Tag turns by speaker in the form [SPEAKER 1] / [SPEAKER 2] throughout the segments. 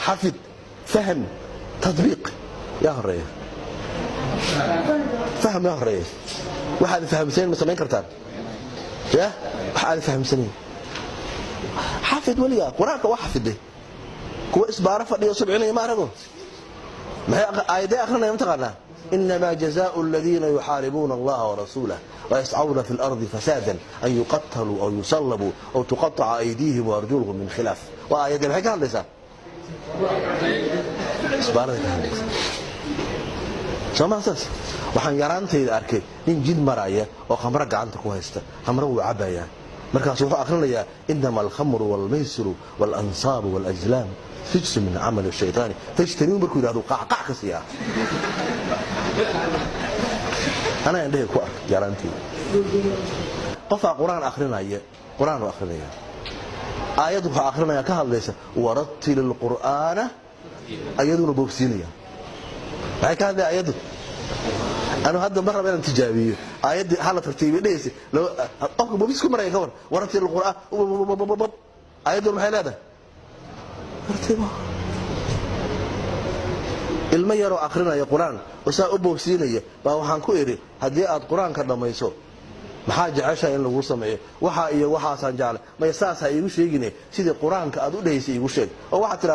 [SPEAKER 1] حفظ فهم تطبيق يا هريه فهم يا هريه واحد فهم سنين مسمين كرتان يا واحد فهم سنين حافظ وليا قرآنك وحفظ ده كويس بعرف أن يصبعني ما رجو ما هي آية آخرنا يمتقنا إنما جزاء الذين يحاربون الله ورسوله ويسعون في الأرض فسادا أن يقتلوا أو يصلبوا أو تقطع أيديهم وأرجلهم من خلاف وآية دي هيك هندسة إسبارة هندسة سما أساس waxaan yaraantayda arkay nin jid maraya oo khamro gacanta ku haysta khamro uu cabaya markaas wuxuu aqrinayaa inama al-khamru wal-maysiru wal-ansaabu wal-azlam rijsun min amali ash-shaytaani fajtanibu markuu yiraahdo qaqac ka siya ana indhahay ku ark yaraantayda qof quraan aqrinaya quraan oo aqrinaya aayad wuxuu aqrinaya ka hadlaysa warattilil qur'aana ayaduna boobsiinaya maxay ka hadlay ayadu أنا هذا مرة بين تجابيه آيات حالة ترتيبية ليس لو أوكي ببيسكم مرة يكون ورتل القرآن آيات المحل هذا ترتيبه المير آخرنا يا قرآن وسا أبو سينية فهو حنكويري هدي القرآن كذا ما يسوع محاجة عشاء إنه وصمة وحا سانجال ما يساس هاي وش يجني سيد القرآن كأدو ده يسي وش أو واحد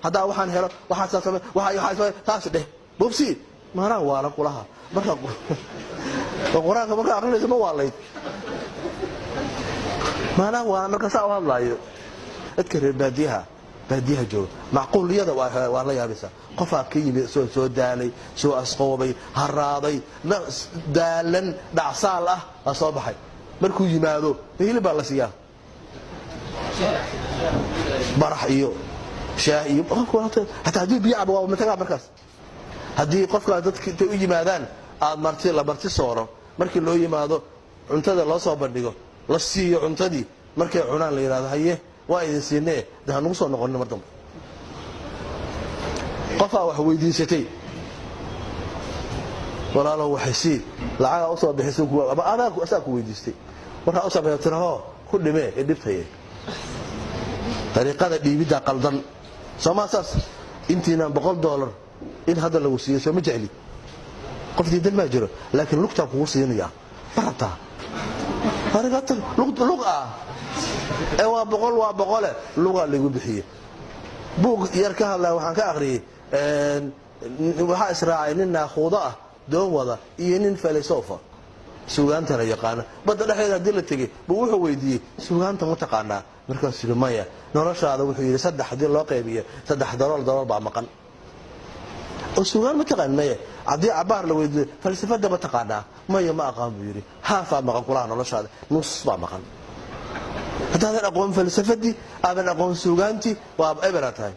[SPEAKER 1] هذا وحن هلا واحد ساسمه واحد يحاسب تاس ده بوبسي ما راه ولا كلها marka quraanka marka aqrinayso ma waalayd maana waa marka saa wallayo adkar baadiyaha joog macquuliyada waa la yaabisa qof ka yimid soo daalay soo asqoobay haraaday daalan dhacsaal ah soo baxay markuu yimaado hilib baa la siiyaa barax iyo shaah iyo hatta hadii biyaha waa mataga markaas hadii qofka dadka u yimaadaan aad la marti sooro markii loo yimaado cuntada loo soo bandhigo la siiyo cuntadii markay cunaan la yiraahdo haye waa idin siinee daanu soo noqon mar dambe qof wax weydiisatay walaalo waxay lacag u soo bixiso kuwa ama adaa ku asaku weydiistay waxa u sameeyay tiraho ku dhimee dhibtay tariiqada dhiibida qaldan Soomaalisaas intiina $100 in hada lagu siiyo soo ma jecli qof diidan ma jiro laakiin lugta ku siinaya barata haragata luqa ee waa boqol luqa lagu bixiyo buug yar ka hadlaa waxaan ka aqriyay waxa israacay nin naaquuda ah doon wada iyo nin filosofa suugaanta la yaqaan badda dhaxeeda hadii la tagay buu wuxuu weydiiyay suugaanta ma taqaanaa markaas uu maya noloshaada wuxuu yiri 3 hadii loo qaybiyo $3 baa maqan وسؤال متقن مايا عدي عبار لو فلسفة ده متقنة مايا ما أقام بيري هافا ما قرآن ولا شهادة نص ما مقن هذا أقوم فلسفة دي أبن أقوم سوغانتي وأب إبرتاي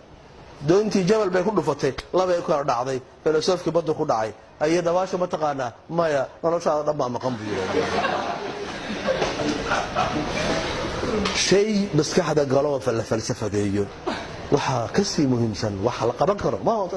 [SPEAKER 1] دونتي جبل بيكون فتى الله بيكون دعضي فلسفة كبده كل دعي أي دواش متقنة مايا ولا شهادة ما مقام بيري شيء بس كحدا قالوا فلسفة ديو وحا كسي مهم سن وحا لقى بكرة ما هو